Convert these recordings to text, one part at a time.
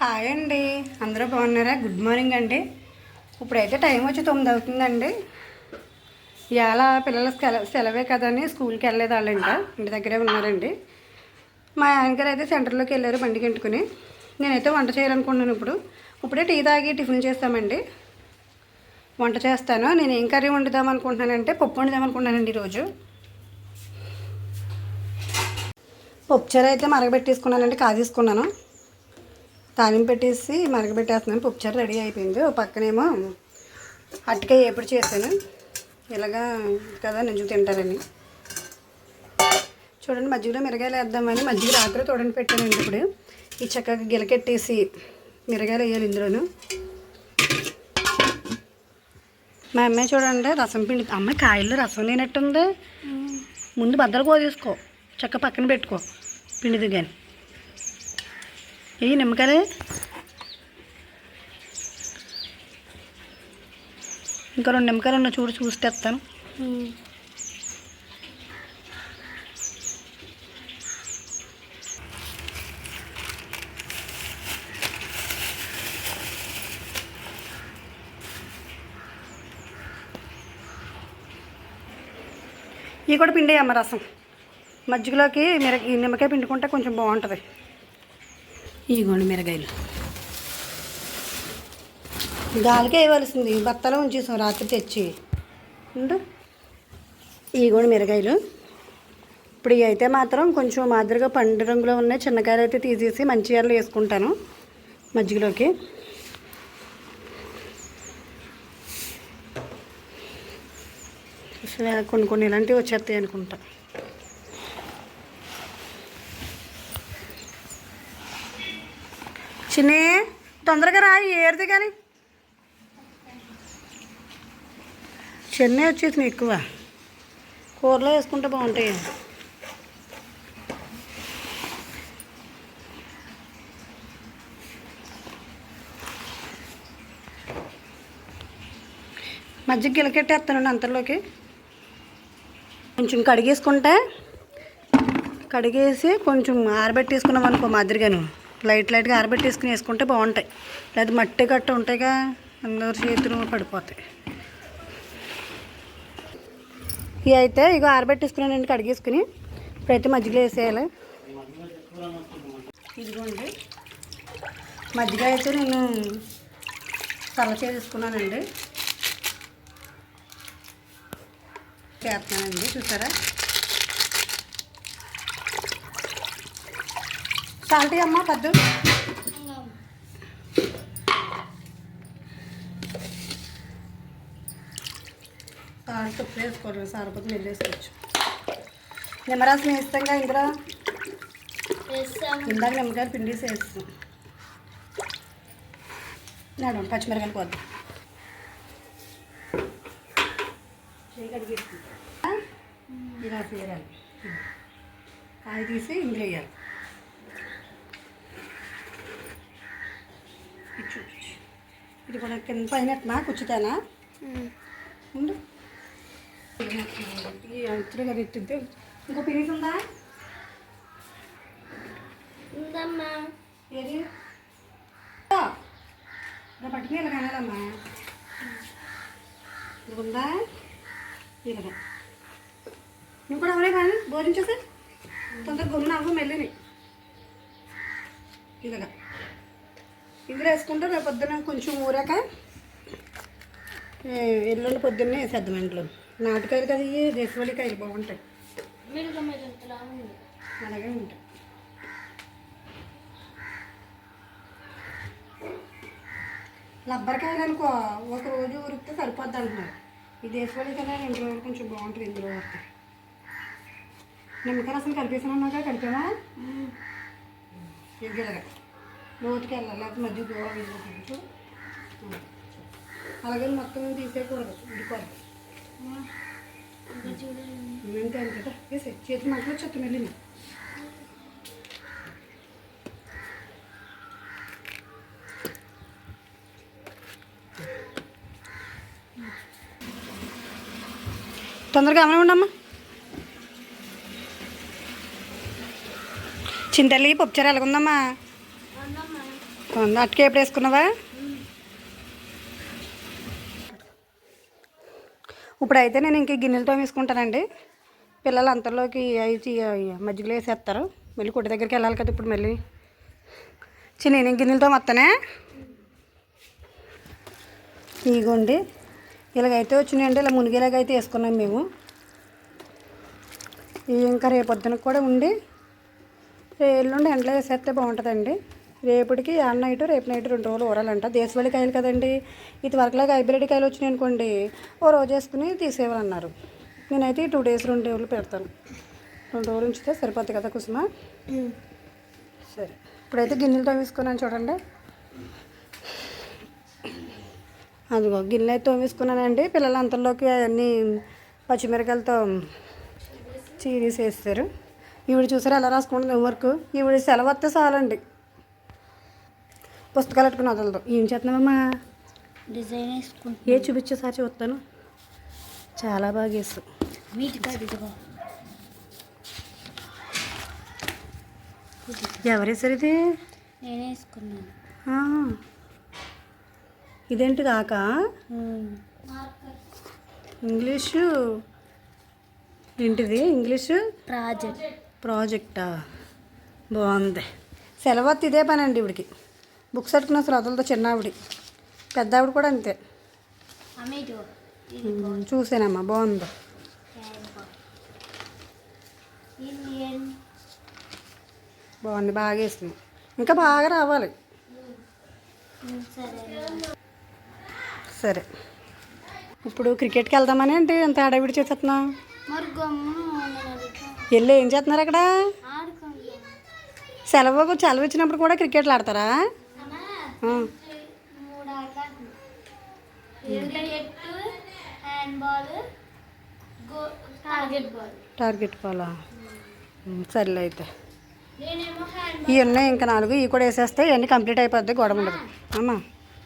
Hi అండి, అందరూ బాగున్నారా? గుడ్ మార్నింగ్ అండి. ఇప్పుడైతే టైం వచ్చి 9 అవుతుందండి. ఇవాళ పిల్లల సెలవే కదని స్కూల్కి వెళ్ళలేదు. వాళ్ళు ఇంకా ఇంటి దగ్గరే ఉన్నారండి. మా యాంకర్ అయితే సెంటర్లోకి వెళ్ళారు బండికి ఎంటుకుని. నేనైతే వంట చేయాలనుకుంటున్నాను. ఇప్పుడే టీ తాగి టిఫిన్ చేస్తామండి. వంట చేస్తాను. నేను ఏం కర్రీ వండుదాం అనుకుంటున్నానంటే పప్పు వండుదాం అనుకుంటున్నానండి. ఈరోజు పప్పుచారు అయితే మరగబెట్టేసుకున్నానండి, కాజేసుకున్నాను. తాలింపు పెట్టేసి మరగబెట్టేస్తున్నాను. పప్పుచారు రెడీ అయిపోయింది. ఓ పక్కనేమో అరటికాయ ఎప్పుడు చేశాను, ఇలాగా కదా నింజు తింటారని. చూడండి, మజ్జిగలో మిరగాయలు వేద్దామని మజ్జిగ రాత్రి తోడని పెట్టానండి. ఇప్పుడు ఈ చక్కగా గిలకెట్టేసి మిరగాయలు వేయాలి ఇందులోను. మా అమ్మాయి చూడండి రసం పిండి. అమ్మాయి కాయల్లో రసం లేనట్టుంది. ముందు బద్దలు కోసేసుకో, చక్క పక్కన పెట్టుకో పిండిది. కానీ ఈ నిమ్మకాయలే ఇంకా 2 నిమ్మకాయలు ఉన్న చూసి తెస్తాను. ఇవి కూడా పిండి అమ్మ రసం మజ్జిగలోకి ఈ నిమ్మకాయ పిండుకుంటే కొంచెం బాగుంటుంది. ఇదిగోండి మిరగాయలు గాలికే వేయవలసింది, బత్తలో ఉంచేసాం రాత్రి తెచ్చి. ఇదిగోండి మిరగాయలు. ఇప్పుడు ఇవి అయితే మాత్రం కొంచెం మాదిరిగా పండు రంగులో ఉన్నాయి. చిన్నకాయలు అయితే తీసేసి మంచిగా వేసుకుంటాను మజ్జిగలోకి. కొన్ని ఇలాంటివి వచ్చేస్తాయి అనుకుంటా. చిన్ని తొందరగా రా, ఏరిది కానీ. చెన్నై వచ్చేసినాయి ఎక్కువ, కూరలో వేసుకుంటే బాగుంటాయి. మజ్జిగ గిలకెట్టేస్తానండి అంతలోకి. కొంచెం కడిగేసి కొంచెం ఆరబెట్టేసుకున్నాం అనుకో మాదిరిగాను. లైట్గా ఆరబెట్టేసుకుని వేసుకుంటే బాగుంటాయి. లేదా మట్టి గట్ట ఉంటాయిగా, అందరు చేతులు పడిపోతాయి. ఇవి అయితే ఇగో ఆరబెట్టేసుకున్నానండి కడిగేసుకుని. ఇప్పుడైతే మజ్జిగలో వేసేయాలి. ఇదిగోండి మజ్జిగ అయితే నేను చల్ల చేసుకున్నానండి. చేస్తున్నానండి, చూసారా? సాల్ట్ అమ్మ పెద్ద సాల్ట్ ఉప్పు వేసుకోవాలి, సారపతి నీళ్ళు వేసుకోవచ్చు. నిమ్మరసం వేస్తాంగా ఇందులో. ఇందాక నిమ్మకాయలు పిండేసి వేస్తాం. నాడు పచ్చిమిరకాయలు పోద్దాం. ఇలా తీయాలి, కాయ తీసి ఇందులో వేయాలి. ఇది కూడా కింద పైన కూర్చుతానా ఉండు. అంతగా రెట్టిద్ది. ఇంకో పీస్ ఉందా? ఏది పట్టుకుని ఇలా కానాలమ్మా. ఇది ఉందా? ఇలాగా నువ్వు కూడా అవలే కానీ భోజించేసి తొందరగా గమ్మున అవ్వ మెల్లిని. ఇలాగా ఇందులో వేసుకుంటే రేపు పొద్దున్న కొంచెం ఊరాక ఎల్లుండి పొద్దున్నే వేసేద్దాం. ఇంట్లో నాటుకాయలు కదా, ఇవి దేశవాళీ కాయలు బాగుంటాయి. అలాగే ఉంటాయి. రబ్బరికాయలు అనుకో ఒక రోజు ఉరికితే సరిపోద్ది అంటున్నారు. ఈ దేశవాళీ కదా 2 రోజులు కొంచెం బాగుంటుంది. ఇందులో వరకు నిమ్మకాయ అసలు కలిపేసామన్నాక కలిపామా ఇలాగా లోతుకి వెళ్ళాలి, లేకపోతే మధ్య దూరం వెళ్ళి. అలాగే మొత్తం తీసేయకూడదు, ఉడిపోదు. అంతే కదా, వేసే చేతి మంటలో చెత్త వెళ్ళింది. తొందరగా ఏమైనా ఉండమ్మా. చింతల్లి పప్పుచారు ఎలాగుందమ్మా? బాగుంది. అటుకే ఎప్పుడు వేసుకున్నావా? ఇప్పుడైతే నేను ఇంక గిన్నెలతో వేసుకుంటానండి. పిల్లలు అంతలోకి అవి మజ్జిగలో వేసేస్తారు. మళ్ళీ కొట్టి దగ్గరికి వెళ్ళాలి కదా ఇప్పుడు మళ్ళీ. నేను గిన్నెలతో మొత్తనే ఇగోండి ఇలాగైతే వచ్చినాయండి. ఇలా మునిగేలాగైతే వేసుకున్నాం మేము. ఇవి ఇంకా రేపొద్దునకు కూడా ఉండి ఎల్లుండి ఎండలో వేసేస్తే బాగుంటుందండి. రేపటికి ఆ నైట్ రేపు నైట్ 2 రోజులు ఊరాలంట. దేశవాళీ కాయలు కదండి. ఇది వరకులాగా హైబ్రిడ్ కాయలు వచ్చినాయి అనుకోండి, ఓ రోజు వేసుకుని తీసేవాలన్నారు. నేనైతే 2 డేస్ 2 రోజులు పెడతాను. 2 రోజులు ఉంచితే సరిపోద్ది కదా కుసుమ. సరే, ఇప్పుడైతే గిన్నెలతో వేసుకున్నాను చూడండి. అదిగో గిన్నె అయితే తోమేసుకున్నానండి. పిల్లలు అంతలోకి అవన్నీ పచ్చిమిరకాయలతో చీరేసేస్తారు. ఈవిడ చూసారా ఎలా రాసుకుంటుంది హోంవర్క్. ఈవిడ సెలవు వస్తే చాలండి, పుస్తకాలు పెట్టుకుని వదలదు. ఏం చేస్తున్నావమ్మా? డిజైన్ వేసుకుంటా. ఏ చూపించేసారి చూస్తాను. చాలా బాగా వేస్తావు. ఎవరు వేసారు ఇది? నేనే వేసుకున్నాను. ఇదేంటి కాక ఇంగ్లీషు ఏంటిది? ఇంగ్లీషు ప్రాజెక్టా? బాగుంది. సెలవు ఇదే పని అండి ఇవిడికి. బుక్స్ పెట్టుకున్న అసలు వదలతో. చిన్న ఆవిడ, పెద్ద ఆవిడ కూడా అంతే. చూసానమ్మా, బాగుంది. బాగుంది, బాగా వేస్తుంది. ఇంకా బాగా రావాలి. సరే, ఇప్పుడు క్రికెట్కి వెళ్దామని అంటే ఎంత హడావిడి చేసేస్తున్నావు? వెళ్ళి ఏం చేస్తున్నారు అక్కడ? సెలవు ఇచ్చినప్పుడు కూడా క్రికెట్లు ఆడతారా? టార్గెట్ బాలా? సర్లే అయితే ఇవి ఉన్నాయి ఇంకా 4. ఇవి కూడా వేసేస్తే ఇవన్నీ కంప్లీట్ అయిపోద్ది, గొడవ ఉండదు. అమ్మా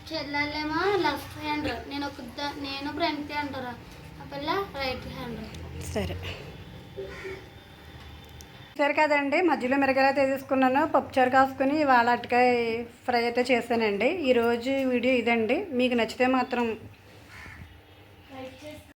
చెల్లెలేమో లెఫ్ట్ హ్యాండ్, నేను ఫ్రంట్ అంటారా, ఆ పిల్ల రైట్ హ్యాండ్. సరే కదండి, మధ్యలో మిరగాయలు అయితే తీసుకున్నాను. పప్పుచారు కాసుకొని ఇవాళ అరటికాయ ఫ్రై అయితే చేశానండి. ఈరోజు వీడియో ఇదండి. మీకు నచ్చితే మాత్రం